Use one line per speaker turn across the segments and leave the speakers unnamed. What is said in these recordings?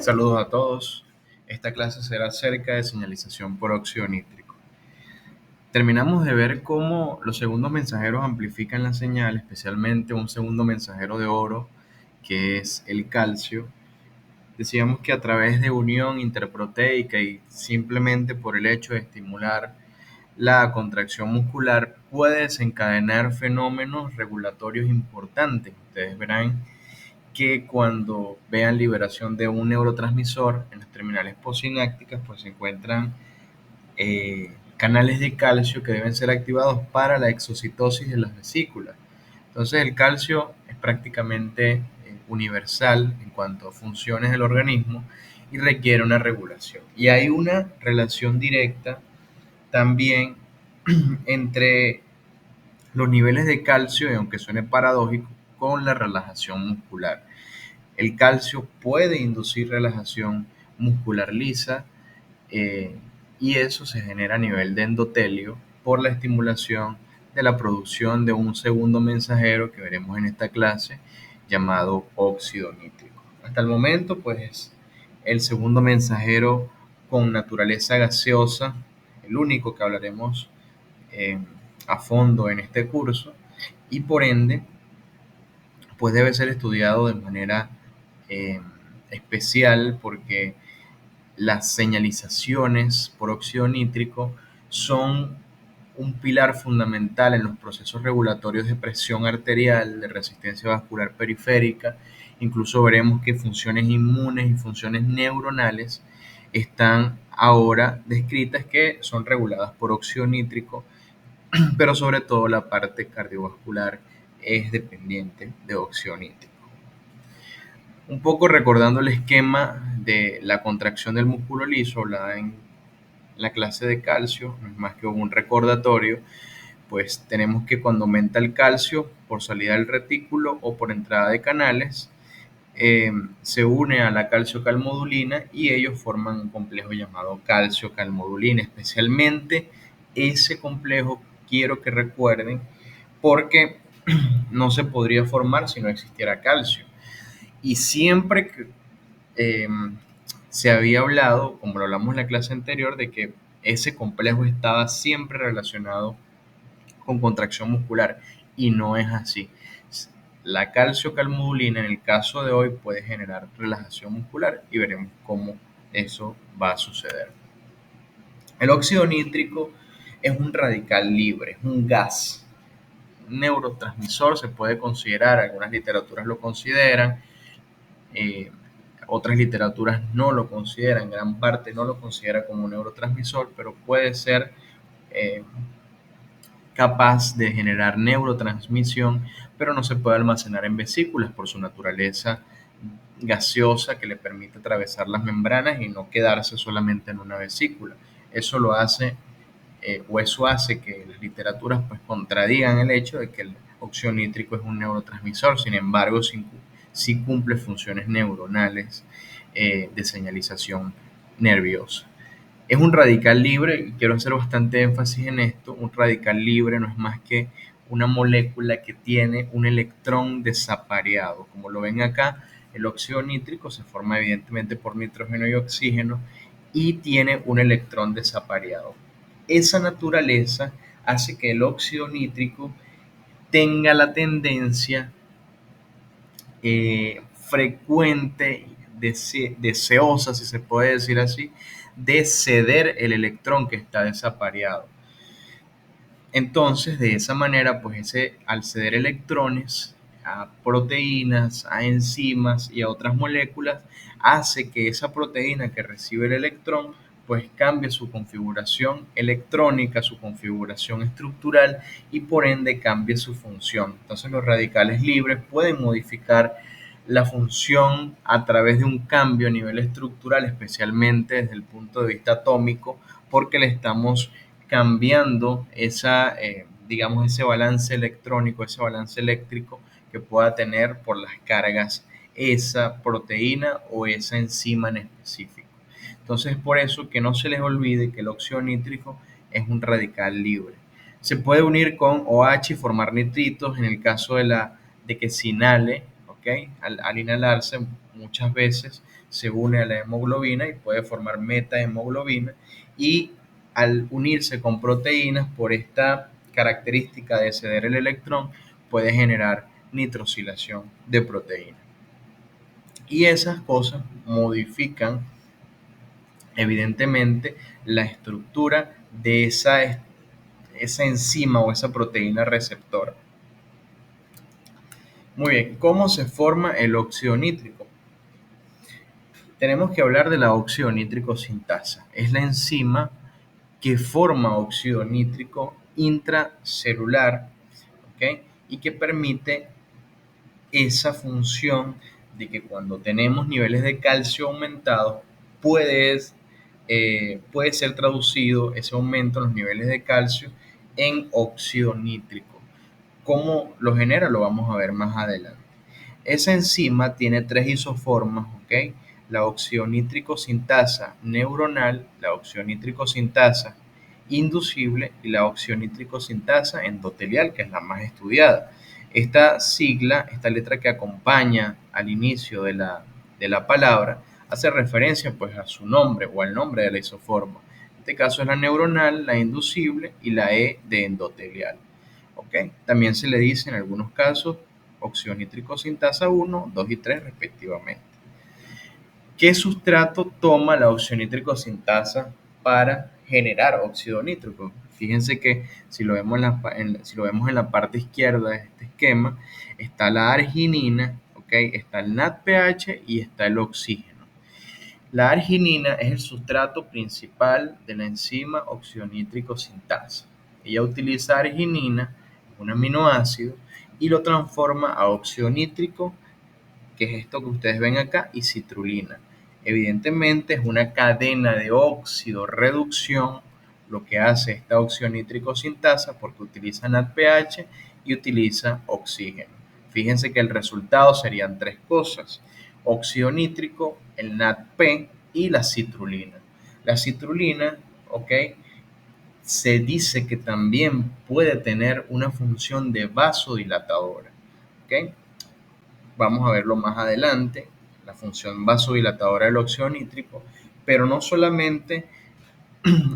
Saludos a todos. Esta clase será acerca de señalización por óxido nítrico. Terminamos de ver cómo los segundos mensajeros amplifican la señal, especialmente un segundo mensajero de oro, que es el calcio. Decíamos que a través de unión interproteica y simplemente por el hecho de estimular la contracción muscular puede desencadenar fenómenos regulatorios importantes. Ustedes verán que cuando vean liberación de un neurotransmisor en las terminales postsinápticas, pues se encuentran canales de calcio que deben ser activados para la exocitosis de las vesículas. Entonces el calcio es prácticamente universal en cuanto a funciones del organismo y requiere una regulación. Y hay una relación directa también entre los niveles de calcio, y aunque suene paradójico, con la relajación muscular. El calcio puede inducir relajación muscular lisa eh, y eso se genera a nivel de endotelio por la estimulación de la producción de un segundo mensajero que veremos en esta clase llamado óxido nítrico. Hasta el momento, pues, el segundo mensajero con naturaleza gaseosa, el único que hablaremos eh, a fondo en este curso, y por ende pues debe ser estudiado de manera eh, especial porque las señalizaciones por óxido nítrico son un pilar fundamental en los procesos regulatorios de presión arterial, de resistencia vascular periférica. Incluso veremos que funciones inmunes y funciones neuronales están ahora descritas que son reguladas por óxido nítrico, pero sobre todo la parte cardiovascular es dependiente de óxido nítrico. Un poco recordando el esquema de la contracción del músculo liso hablada en la clase de calcio, no es más que un recordatorio, pues tenemos que cuando aumenta el calcio por salida del retículo o por entrada de canales, se une a la calciocalmodulina y ellos forman un complejo llamado calciocalmodulina. Especialmente ese complejo quiero que recuerden porque no se podría formar si no existiera calcio. Y siempre que eh, se había hablado, como lo hablamos en la clase anterior, de que ese complejo estaba siempre relacionado con contracción muscular y no es así. La calciocalmodulina en el caso de hoy puede generar relajación muscular y veremos cómo eso va a suceder. El óxido nítrico es un radical libre, es un gas, un neurotransmisor se puede considerar, algunas literaturas lo consideran, eh, otras literaturas no lo consideran, gran parte no lo considera como un neurotransmisor, pero puede ser eh, capaz de generar neurotransmisión, pero no se puede almacenar en vesículas por su naturaleza gaseosa que le permite atravesar las membranas y no quedarse solamente en una vesícula. Eso lo hace, o eso hace que las literaturas pues contradigan el hecho de que el óxido nítrico es un neurotransmisor, sin embargo, sí cumple funciones neuronales de señalización nerviosa. Es un radical libre, y quiero hacer bastante énfasis en esto. Un radical libre no es más que una molécula que tiene un electrón desapareado. Como lo ven acá, el óxido nítrico se forma evidentemente por nitrógeno y oxígeno y tiene un electrón desapareado. Esa naturaleza hace que el óxido nítrico tenga la tendencia frecuente, deseosa, si se puede decir así, de ceder el electrón que está desapareado. Entonces, de esa manera, pues al ceder electrones a proteínas, a enzimas y a otras moléculas, hace que esa proteína que recibe el electrón, pues cambie su configuración electrónica, su configuración estructural y por ende cambie su función. Entonces, los radicales libres pueden modificar la función a través de un cambio a nivel estructural, especialmente desde el punto de vista atómico, porque le estamos cambiando digamos, ese balance electrónico, ese balance eléctrico que pueda tener por las cargas esa proteína o esa enzima en específico. Entonces, es por eso que no se les olvide que el óxido nítrico es un radical libre. Se puede unir con OH y formar nitritos en el caso de que se inhale, ¿ok? ¿ok? Al inhalarse muchas veces se une a la hemoglobina y puede formar metahemoglobina, y al unirse con proteínas por esta característica de ceder el electrón puede generar nitrosilación de proteína. Y esas cosas modifican evidentemente la estructura de esa enzima o esa proteína receptora. Muy bien, ¿cómo se forma el óxido nítrico? Tenemos que hablar de la óxido nítrico sintasa. Es la enzima que forma óxido nítrico intracelular, ¿ok? Y que permite esa función de que cuando tenemos niveles de calcio aumentados, puede ser traducido ese aumento en los niveles de calcio en óxido nítrico. ¿Cómo lo genera? Lo vamos a ver más adelante. Esa enzima tiene tres isoformas, ¿ok? La oxionítrico sintasa neuronal, la oxionítrico sintasa inducible y la oxionítrico sintasa endotelial, que es la más estudiada. Esta sigla, esta letra que acompaña al inicio de la palabra, hace referencia pues a su nombre o al nombre de la isoforma. En este caso es la neuronal, la inducible y la E de endotelial. ¿Ok? También se le dice en algunos casos oxionítrico sintasa 1, 2 y 3 respectivamente. ¿Qué sustrato toma la oxionítrico sintasa para generar óxido nítrico? Fíjense que si lo vemos si lo vemos en la parte izquierda de este esquema, está la arginina, ¿okay? Está el NADPH y está el oxígeno. La arginina es el sustrato principal de la enzima oxionítrico sintasa. Ella utiliza arginina, un aminoácido, y lo transforma a óxido nítrico, que es esto que ustedes ven acá, y citrulina. Evidentemente es una cadena de óxido-reducción lo que hace esta oxionítrico sintasa, porque utiliza NADPH y utiliza oxígeno. Fíjense que el resultado serían tres cosas: óxido nítrico, el NADP y la citrulina. La citrulina, ¿ok? Se dice que también puede tener una función de vasodilatadora, ¿ok? Vamos a verlo más adelante, la función vasodilatadora del óxido nítrico, pero no solamente,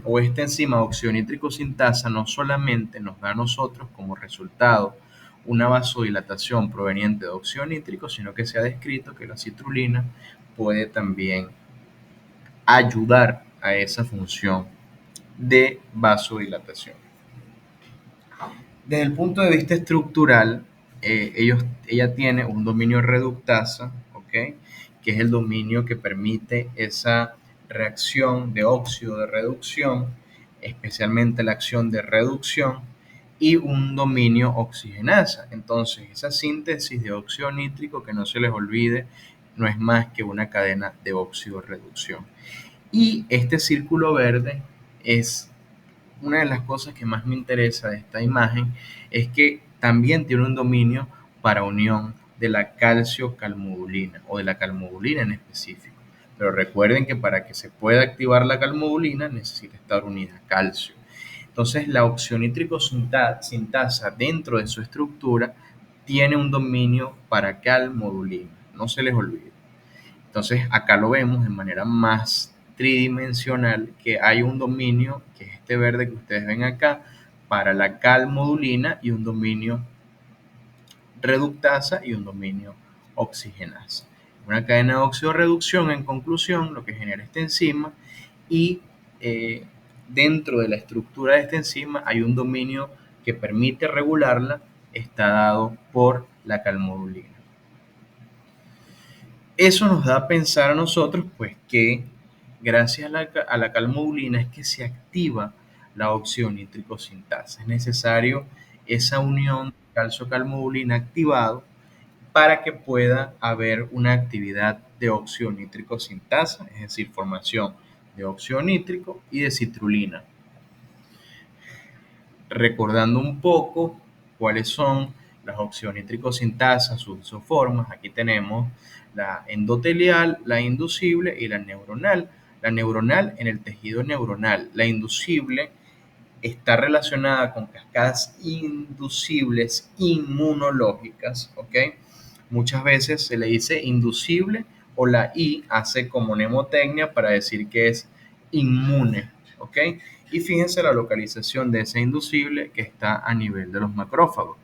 o esta enzima óxido nítrico sintasa no solamente nos da a nosotros como resultado una vasodilatación proveniente de óxido nítrico, sino que se ha descrito que la citrulina puede también ayudar a esa función de vasodilatación. Desde el punto de vista estructural, ella tiene un dominio reductasa, ¿ok? Que es el dominio que permite esa reacción de óxido de reducción, especialmente la acción de reducción, y un dominio oxigenasa. Entonces, esa síntesis de óxido nítrico, que no se les olvide, no es más que una cadena de óxido-reducción. Y este círculo verde es una de las cosas que más me interesa de esta imagen, es que también tiene un dominio para unión de la calcio-calmodulina o de la calmodulina en específico. Pero recuerden que para que se pueda activar la calmodulina necesita estar unida a calcio. Entonces la oxionítrico sintasa dentro de su estructura tiene un dominio para calmodulina, no se les olvide. Entonces acá lo vemos de manera más tridimensional, que hay un dominio, que es este verde que ustedes ven acá, para la calmodulina, y un dominio reductasa y un dominio oxigenasa. Una cadena de oxidorreducción, en conclusión, lo que genera esta enzima, y dentro de la estructura de esta enzima hay un dominio que permite regularla, está dado por la calmodulina. Eso nos da a pensar a nosotros, pues, que gracias a la calmodulina es que se activa la oxionítrico sintasa. Es necesario esa unión calcio-calmodulina activado para que pueda haber una actividad de oxionítrico sintasa, es decir, formación de óxido nítrico y de citrulina. Recordando un poco cuáles son las oxionítrico sintasas, sus isoformas, aquí tenemos la endotelial, la inducible y la neuronal. La neuronal en el tejido neuronal, la inducible está relacionada con cascadas inducibles inmunológicas, ¿ok? Muchas veces se le dice inducible o la I hace como mnemotecnia para decir que es inmune, ¿ok? Y fíjense la localización de ese inducible que está a nivel de los macrófagos.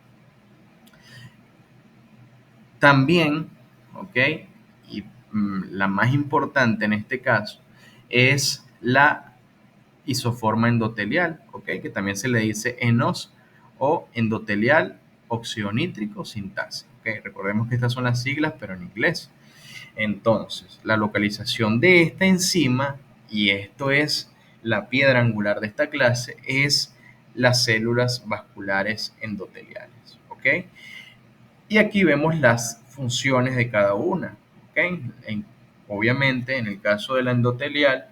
También, ¿ok? Y la más importante en este caso es la isoforma endotelial, ¿ok? Que también se le dice ENOS o endotelial oxionítrico sintasa. ¿Ok? Recordemos que estas son las siglas, pero en inglés. Entonces, la localización de esta enzima, y esto es la piedra angular de esta clase, es las células vasculares endoteliales. ¿Ok? Y aquí vemos las funciones de cada una. ¿Ok? Obviamente, en el caso de la endotelial,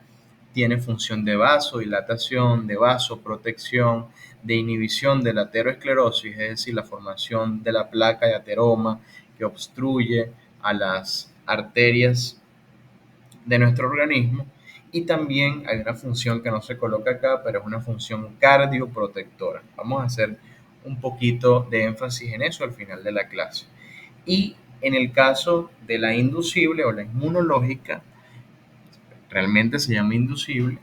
tiene función de vasodilatación, de vasoprotección, de inhibición de la ateroesclerosis, es decir, la formación de la placa de ateroma que obstruye a las arterias de nuestro organismo. Y también hay una función que no se coloca acá, pero es una función cardioprotectora. Vamos a hacer un poquito de énfasis en eso al final de la clase. Y en el caso de la inducible o la inmunológica, realmente se llama inducible,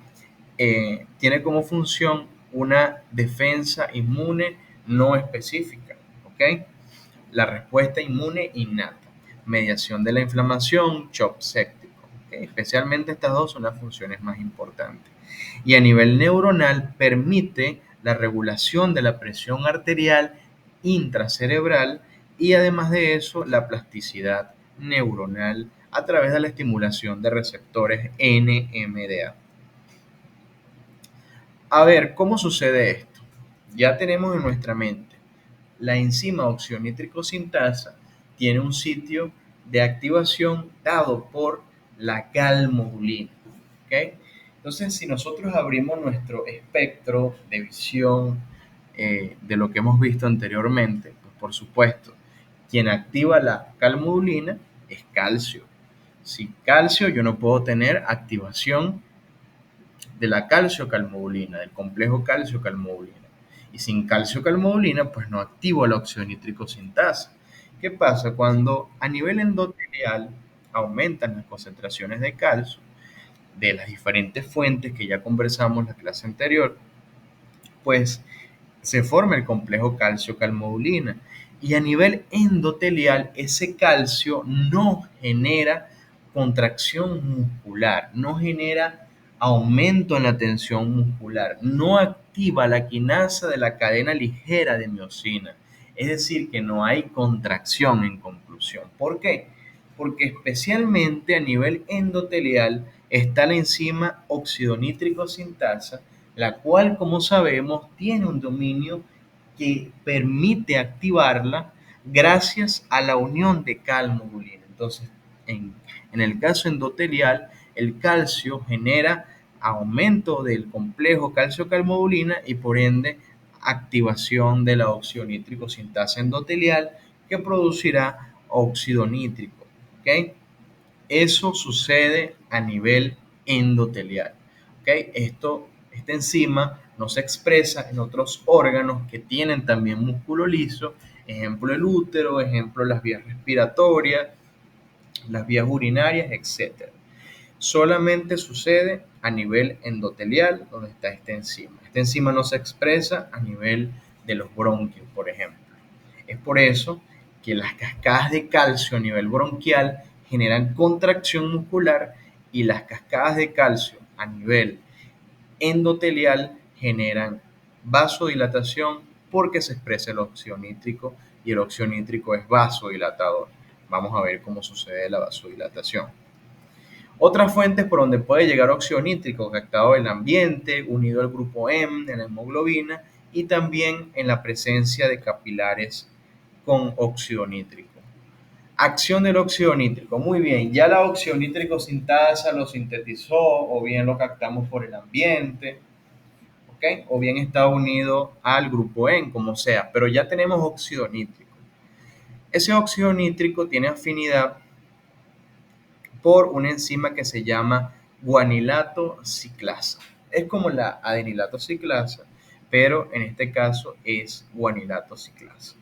tiene como función una defensa inmune no específica, ¿ok? La respuesta inmune innata, mediación de la inflamación, shock séptico. ¿Ok? Especialmente estas dos son las funciones más importantes. Y a nivel neuronal permite la regulación de la presión arterial intracerebral y además de eso la plasticidad neuronal a través de la estimulación de receptores NMDA. A ver, ¿cómo sucede esto? Ya tenemos en nuestra mente la enzima oxionítrico sintasa tiene un sitio de activación dado por la calmodulina. ¿Ok? Entonces, si nosotros abrimos nuestro espectro de visión de lo que hemos visto anteriormente, pues por supuesto, quien activa la calmodulina es calcio. Sin calcio yo no puedo tener activación de la calcio-calmodulina, del complejo calcio-calmodulina. Y sin calcio-calmodulina, pues no activo la oxionítrico sintasa. ¿Qué pasa? Cuando a nivel endotelial aumentan las concentraciones de calcio de las diferentes fuentes que ya conversamos en la clase anterior, pues se forma el complejo calcio-calmodulina. Y a nivel endotelial, ese calcio no genera contracción muscular, no genera aumento en la tensión muscular, no activa la quinasa de la cadena ligera de miocina. Es decir, que no hay contracción en conclusión. ¿Por qué? Porque especialmente a nivel endotelial está la enzima oxidonítrico sintasa, la cual, como sabemos, tiene un dominio que permite activarla gracias a la unión de calmodulina. Entonces, en el caso endotelial, el calcio genera aumento del complejo calcio-calmodulina y por ende activación de la oxionítrico sintasa endotelial que producirá óxido nítrico. ¿Ok? Eso sucede a nivel endotelial. ¿Okay? Esta enzima no se expresa en otros órganos que tienen también músculo liso, ejemplo el útero, ejemplo las vías respiratorias, las vías urinarias, etc. Solamente sucede a nivel endotelial donde está esta enzima. Esta enzima no se expresa a nivel de los bronquios, por ejemplo. Es por eso que las cascadas de calcio a nivel bronquial generan contracción muscular y las cascadas de calcio a nivel endotelial generan vasodilatación porque se expresa el óxido nítrico y el óxido nítrico es vasodilatador. Vamos a ver cómo sucede la vasodilatación. Otras fuentes por donde puede llegar óxido nítrico captado en el ambiente, unido al grupo M de la hemoglobina y también en la presencia de capilares con óxido nítrico. Acción del óxido nítrico. Muy bien, ya la óxido nítrico sintasa lo sintetizó o bien lo captamos por el ambiente, ¿ok? O bien está unido al grupo N, como sea, pero ya tenemos óxido nítrico. Ese óxido nítrico tiene afinidad por una enzima que se llama guanilato ciclasa. Es como la adenilato ciclasa, pero en este caso es guanilato ciclasa.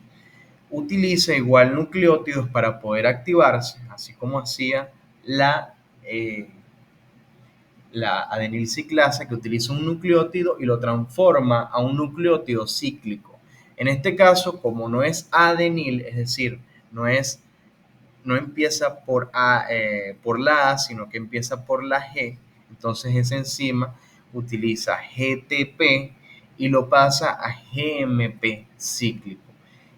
utiliza igual nucleótidos para poder activarse, así como hacía la, eh, la adenilciclasa, que utiliza un nucleótido y lo transforma a un nucleótido cíclico. En este caso, como no es adenil, es decir, no empieza por la A, sino que empieza por la G, entonces esa enzima utiliza GTP y lo pasa a GMP cíclico.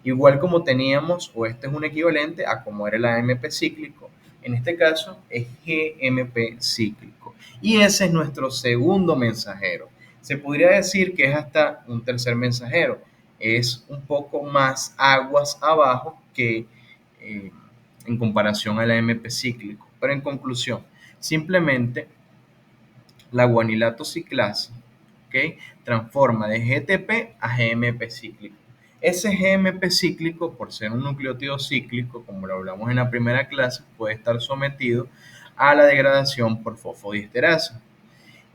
Igual como teníamos, o este es un equivalente a como era el AMP cíclico, en este caso es GMP cíclico. Y ese es nuestro segundo mensajero. Se podría decir que es hasta un tercer mensajero. Es un poco más aguas abajo que eh, en comparación al AMP cíclico. Pero en conclusión, simplemente la guanilato ciclasa, ¿okay?, transforma de GTP a GMP cíclico. Ese GMP cíclico, por ser un nucleótido cíclico, como lo hablamos en la primera clase, puede estar sometido a la degradación por fosfodiesterasa.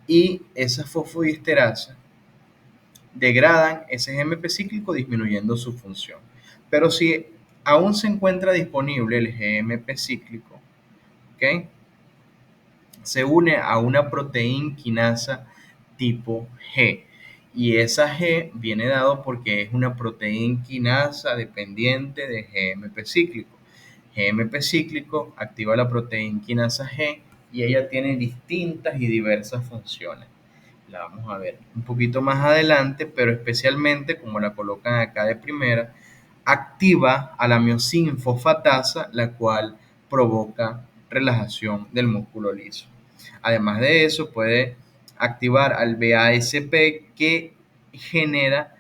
Y esa fosfodiesterasa degradan ese GMP cíclico disminuyendo su función. Pero si aún se encuentra disponible el GMP cíclico, ¿okay?, se une a una proteína quinasa tipo G. Y esa G viene dado porque es una proteína quinasa dependiente de GMP cíclico. GMP cíclico activa la proteína quinasa G y ella tiene distintas y diversas funciones. La vamos a ver un poquito más adelante, pero especialmente como la colocan acá de primera, activa a la miosina fosfatasa, la cual provoca relajación del músculo liso. Además de eso, puede activar al BASP, que genera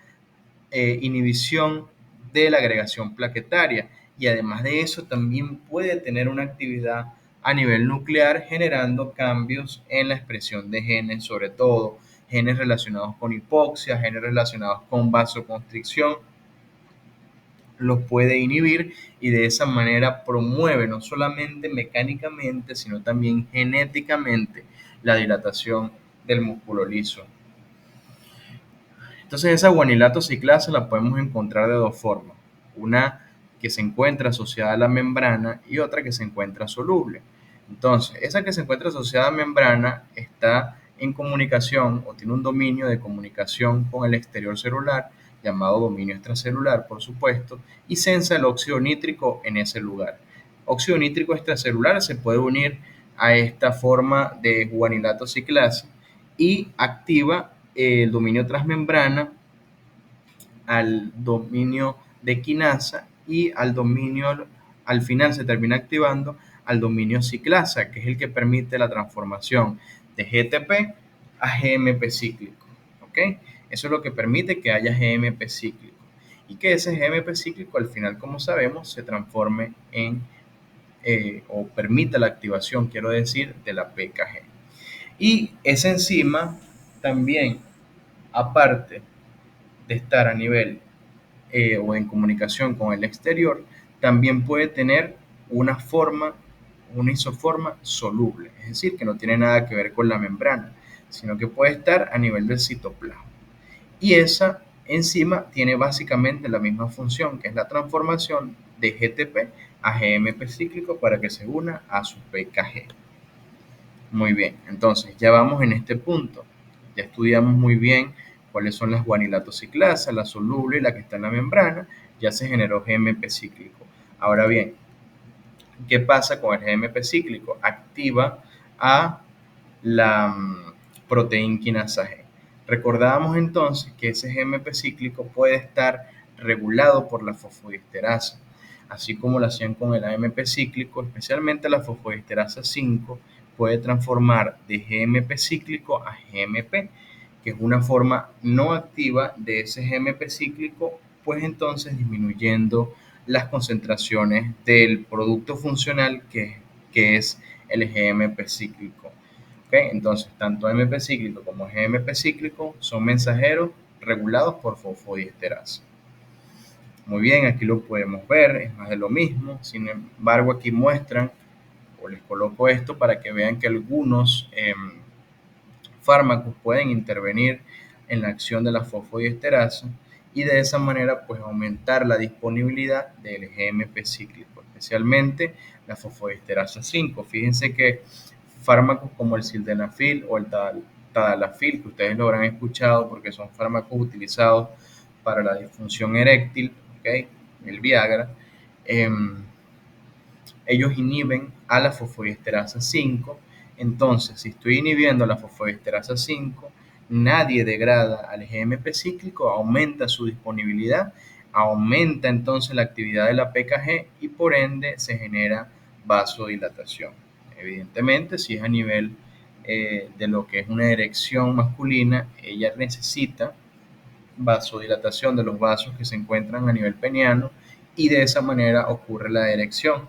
inhibición de la agregación plaquetaria, y además de eso también puede tener una actividad a nivel nuclear generando cambios en la expresión de genes, sobre todo genes relacionados con hipoxia, genes relacionados con vasoconstricción, los puede inhibir y de esa manera promueve no solamente mecánicamente, sino también genéticamente la dilatación del músculo liso. Entonces esa guanilato ciclasa la podemos encontrar de dos formas. Una que se encuentra asociada a la membrana y otra que se encuentra soluble. Entonces, esa que se encuentra asociada a la membrana está en comunicación o tiene un dominio de comunicación con el exterior celular, llamado dominio extracelular, por supuesto, y sensa el óxido nítrico en ese lugar. Óxido nítrico extracelular se puede unir a esta forma de guanilato ciclasa y activa el dominio transmembrana, al dominio de quinasa y al final se termina activando al dominio ciclasa, que es el que permite la transformación de GTP a GMP cíclico. ¿Ok? Eso es lo que permite que haya GMP cíclico y que ese GMP cíclico al final, como sabemos, se transforme en o permita la activación, quiero decir, de la PKG. Y esa enzima también, aparte de estar a nivel o en comunicación con el exterior, también puede tener una forma, una isoforma soluble, es decir, que no tiene nada que ver con la membrana, sino que puede estar a nivel del citoplasma. Y esa enzima tiene básicamente la misma función, que es la transformación de GTP a GMP cíclico para que se una a su PKG. Muy bien, entonces ya vamos en este punto. Ya estudiamos muy bien cuáles son las guanilatociclasas, la soluble y la que está en la membrana. Ya se generó GMP cíclico. Ahora bien, ¿qué pasa con el GMP cíclico? Activa a la proteína quinasa G. Recordábamos entonces que ese GMP cíclico puede estar regulado por la fosfodiesterasa, así como lo hacían con el AMP cíclico, especialmente la fosfodiesterasa 5 puede transformar de GMP cíclico a GMP, que es una forma no activa de ese GMP cíclico, pues entonces disminuyendo las concentraciones del producto funcional que es el GMP cíclico. ¿Okay? Entonces, tanto AMP cíclico como GMP cíclico son mensajeros regulados por fosfodiesterasa. Muy bien, aquí lo podemos ver, es más de lo mismo. Sin embargo, aquí muestran, o les coloco esto para que vean que algunos fármacos pueden intervenir en la acción de la fosfodiesterasa y de esa manera pues aumentar la disponibilidad del GMP cíclico, especialmente la fosfodiesterasa 5. Fíjense que fármacos como el sildenafil o el tadalafil, que ustedes lo habrán escuchado porque son fármacos utilizados para la disfunción eréctil, ¿okay? El Viagra, eh, ellos inhiben a la fosfodiesterasa 5. Entonces, si estoy inhibiendo la fosfodiesterasa 5, nadie degrada al GMP cíclico, aumenta su disponibilidad, aumenta entonces la actividad de la PKG y por ende se genera vasodilatación. Evidentemente, si es a nivel de lo que es una erección masculina, ella necesita vasodilatación de los vasos que se encuentran a nivel peniano y de esa manera ocurre la erección.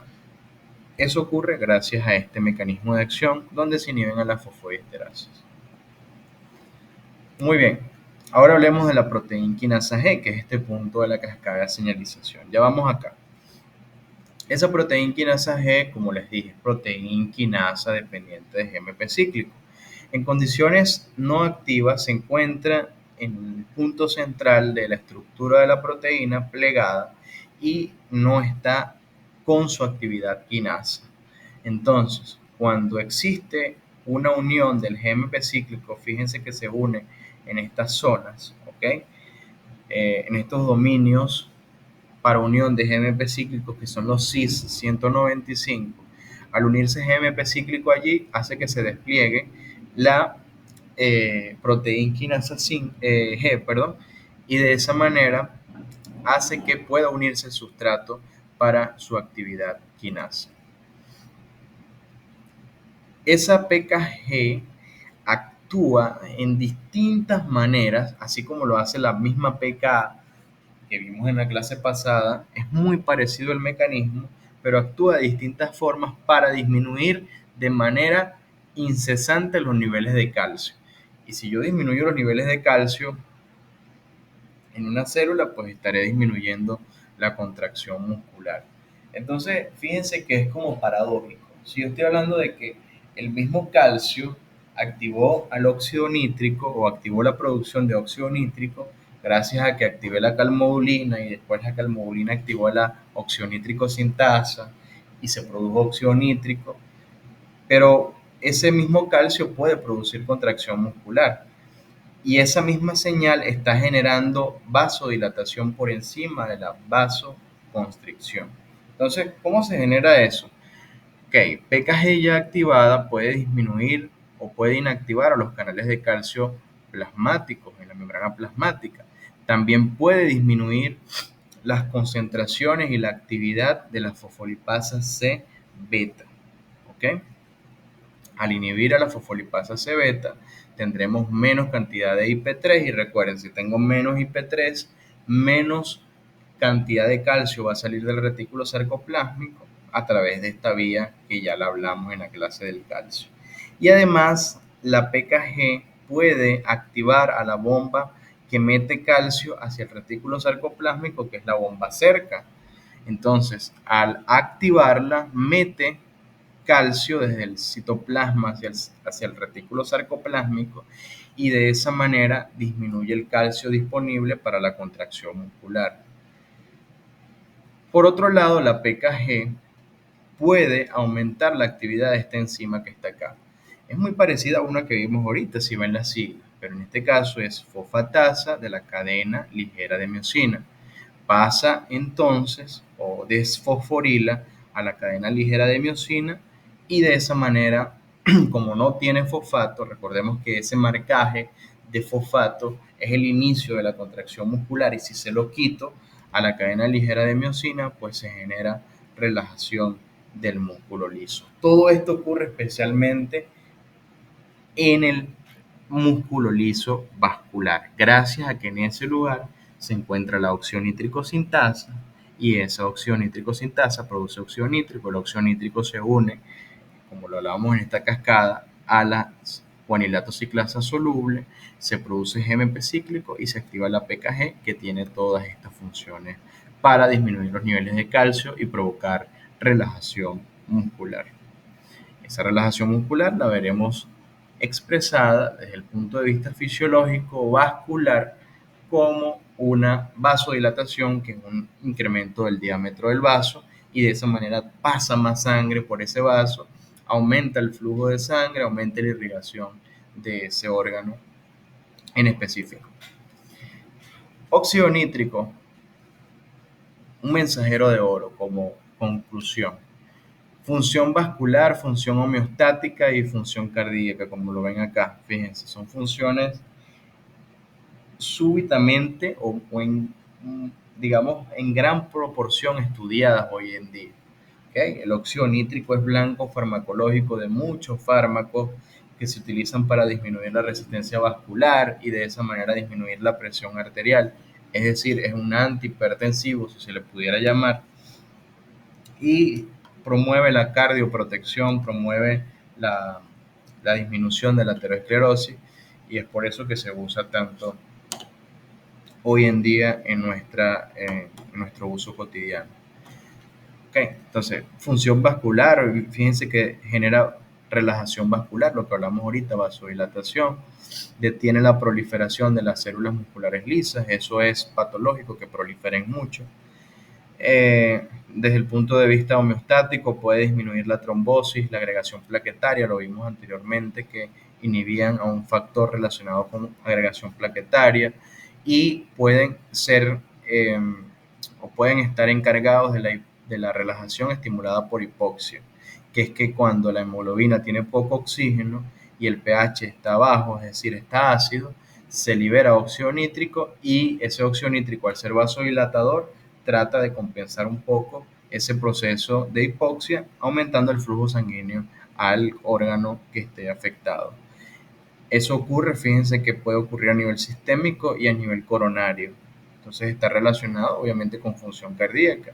Eso ocurre gracias a este mecanismo de acción donde se inhiben a las fosfodiesterasas. Muy bien, ahora hablemos de la proteína quinasa G, que es este punto de la cascada de señalización. Ya vamos acá. Esa proteína quinasa G, como les dije, es proteína quinasa dependiente de GMP cíclico. En condiciones no activas se encuentra en el punto central de la estructura de la proteína plegada y no está con su actividad quinasa. Entonces, cuando existe una unión del GMP cíclico, fíjense que se une en estas zonas, ¿ok? En estos dominios para unión de GMP cíclicos que son los CIS 195. Al unirse GMP cíclico allí, hace que se despliegue la proteína quinasa G, perdón, y de esa manera hace que pueda unirse el sustrato para su actividad quinasa. Esa PKG actúa en distintas maneras, así como lo hace la misma PKA que vimos en la clase pasada. Es muy parecido el mecanismo, pero actúa de distintas formas para disminuir de manera incesante los niveles de calcio. Y si yo disminuyo los niveles de calcio en una célula, pues estaré disminuyendo la contracción muscular. Entonces, fíjense que es como paradójico. Si yo estoy hablando de que el mismo calcio activó al óxido nítrico o activó la producción de óxido nítrico gracias a que activé la calmodulina y después la calmodulina activó la oxionítrico sintasa y se produjo óxido nítrico, pero ese mismo calcio puede producir contracción muscular y esa misma señal está generando vasodilatación por encima de la vasoconstricción. Entonces, ¿cómo se genera eso? Ok, PKG ya activada puede disminuir o puede inactivar a los canales de calcio plasmáticos en la membrana plasmática. También puede disminuir las concentraciones y la actividad de la fosfolipasa C beta. ¿Ok? Al inhibir a la fosfolipasa C-beta, tendremos menos cantidad de IP3 y recuerden, si tengo menos IP3, menos cantidad de calcio va a salir del retículo sarcoplásmico a través de esta vía que ya la hablamos en la clase del calcio. Y además, la PKG puede activar a la bomba que mete calcio hacia el retículo sarcoplásmico, que es la bomba cerca. Entonces, al activarla, mete calcio desde el citoplasma hacia el retículo sarcoplásmico y de esa manera disminuye el calcio disponible para la contracción muscular. Por otro lado, la PKG puede aumentar la actividad de esta enzima que está acá. Es muy parecida a una que vimos ahorita, si ven las siglas, pero en este caso es fosfatasa de la cadena ligera de miosina. Pasa entonces o desfosforila a la cadena ligera de miosina y de esa manera, como no tiene fosfato, recordemos que ese marcaje de fosfato es el inicio de la contracción muscular y si se lo quito a la cadena ligera de miosina, pues se genera relajación del músculo liso. Todo esto ocurre especialmente en el músculo liso vascular, gracias a que en ese lugar se encuentra la oxionítrico-sintasa y esa oxionítrico-sintasa produce óxido nítrico. El óxido nítrico se une, como lo hablábamos en esta cascada, a la guanilato ciclasa soluble, se produce GMP cíclico y se activa la PKG que tiene todas estas funciones para disminuir los niveles de calcio y provocar relajación muscular. Esa relajación muscular la veremos expresada desde el punto de vista fisiológico vascular como una vasodilatación, que es un incremento del diámetro del vaso, y de esa manera pasa más sangre por ese vaso, aumenta el flujo de sangre, aumenta la irrigación de ese órgano en específico. Óxido nítrico, un mensajero de oro como conclusión. Función vascular, función homeostática y función cardíaca, como lo ven acá. Fíjense, son funciones súbitamente o digamos, en gran proporción estudiadas hoy en día. ¿Okay? El óxido nítrico es blanco farmacológico de muchos fármacos que se utilizan para disminuir la resistencia vascular y de esa manera disminuir la presión arterial. Es decir, es un antihipertensivo, si se le pudiera llamar, y promueve la cardioprotección, promueve la, la disminución de la aterosclerosis, y es por eso que se usa tanto hoy en día en nuestro uso cotidiano. Okay. Entonces, función vascular, fíjense que genera relajación vascular, lo que hablamos ahorita, vasodilatación, detiene la proliferación de las células musculares lisas, eso es patológico, que proliferen mucho. Desde el punto de vista homeostático, puede disminuir la trombosis, la agregación plaquetaria, lo vimos anteriormente, que inhibían a un factor relacionado con agregación plaquetaria, y pueden ser o pueden estar encargados de la relajación estimulada por hipoxia, que es que cuando la hemoglobina tiene poco oxígeno y el pH está bajo, es decir, está ácido, se libera óxido nítrico, y ese óxido nítrico, al ser vasodilatador, trata de compensar un poco ese proceso de hipoxia, aumentando el flujo sanguíneo al órgano que esté afectado. Eso ocurre, fíjense que puede ocurrir a nivel sistémico y a nivel coronario. Entonces está relacionado obviamente con función cardíaca.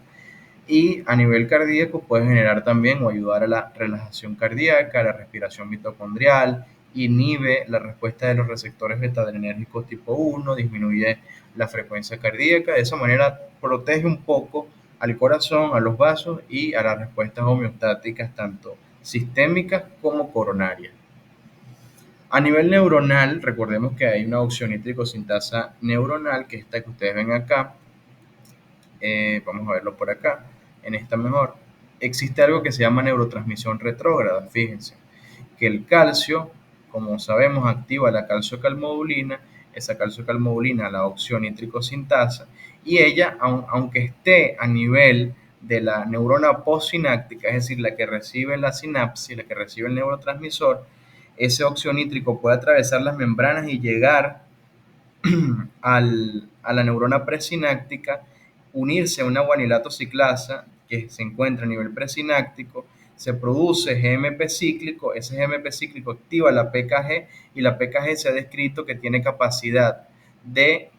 Y a nivel cardíaco puede generar también o ayudar a la relajación cardíaca, a la respiración mitocondrial, inhibe la respuesta de los receptores beta-adrenérgicos tipo 1, disminuye la frecuencia cardíaca, de esa manera protege un poco al corazón, a los vasos y a las respuestas homeostáticas, tanto sistémicas como coronarias. A nivel neuronal, recordemos que hay una oxionítrico-sintasa neuronal, que es esta que ustedes ven acá. Vamos a verlo por acá, en esta mejor. Existe algo que se llama neurotransmisión retrógrada, fíjense, que el calcio, como sabemos, activa la calciocalmodulina, esa calciocalmodulina la oxionítrico-sintasa, y ella, aunque esté a nivel de la neurona postsináptica, es decir, la que recibe la sinapsis, la que recibe el neurotransmisor, ese oxionítrico puede atravesar las membranas y llegar a la neurona presináptica, unirse a una guanilato ciclasa que se encuentra a nivel presináptico, se produce GMP cíclico, ese GMP cíclico activa la PKG, y la PKG se ha descrito que tiene capacidad de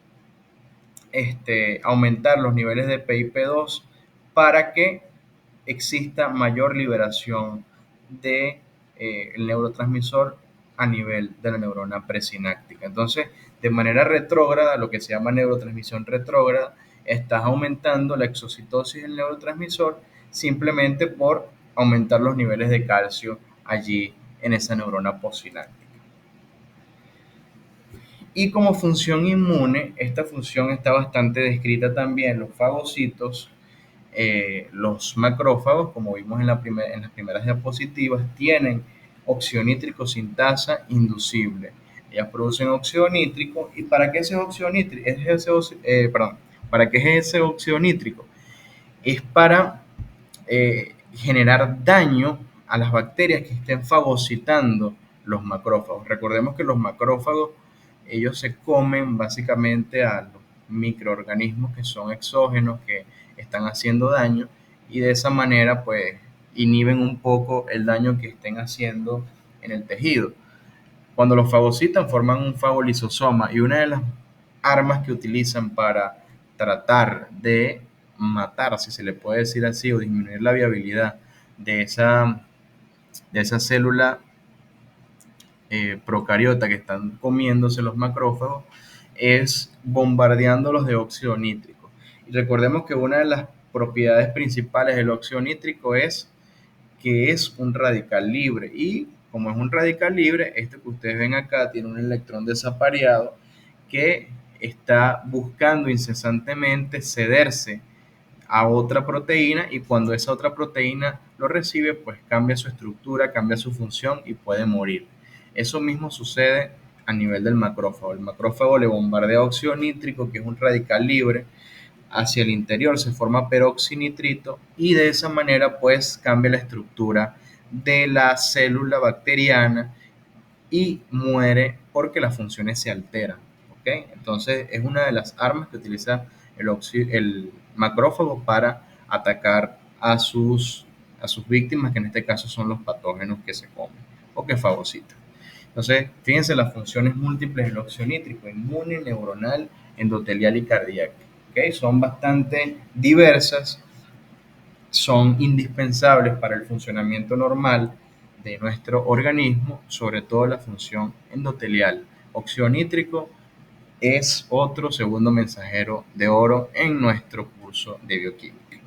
aumentar los niveles de PIP2 para que exista mayor liberación de el neurotransmisor a nivel de la neurona presináptica. Entonces, de manera retrógrada, lo que se llama neurotransmisión retrógrada, estás aumentando la exocitosis del neurotransmisor simplemente por aumentar los niveles de calcio allí en esa neurona postsináptica. Y como función inmune, esta función está bastante descrita también. Los fagocitos, los macrófagos, como vimos en las primeras diapositivas, tienen óxido nítrico sintasa inducible. Ellas producen óxido nítrico. ¿Y para qué es ese óxido nítrico? ¿Para qué es ese óxido nítrico? Es para generar daño a las bacterias que estén fagocitando los macrófagos. Recordemos que los macrófagos, ellos se comen básicamente a los microorganismos que son exógenos, que están haciendo daño, y de esa manera pues inhiben un poco el daño que estén haciendo en el tejido. Cuando los fagocitan, forman un fagolisosoma, y una de las armas que utilizan para tratar de matar, si se le puede decir así, o disminuir la viabilidad de esa célula procariota que están comiéndose los macrófagos, es bombardeándolos de óxido nítrico. Y recordemos que una de las propiedades principales del óxido nítrico es que es un radical libre, y como es un radical libre, este que ustedes ven acá tiene un electrón desapareado que está buscando incesantemente cederse a otra proteína y cuando esa otra proteína lo recibe, pues cambia su estructura, cambia su función y puede morir. Eso mismo sucede a nivel del macrófago. El macrófago le bombardea óxido nítrico, que es un radical libre, hacia el interior, se forma peroxinitrito y de esa manera pues cambia la estructura de la célula bacteriana y muere porque las funciones se alteran. ¿Ok? Entonces es una de las armas que utiliza el macrófago para atacar a sus víctimas, que en este caso son los patógenos que se comen o que fagocitan. Entonces, fíjense las funciones múltiples del óxido nítrico: inmune, neuronal, endotelial y cardíaca. ¿Okay? Son bastante diversas, son indispensables para el funcionamiento normal de nuestro organismo, sobre todo la función endotelial. Óxido nítrico es otro segundo mensajero de oro en nuestro curso de bioquímica.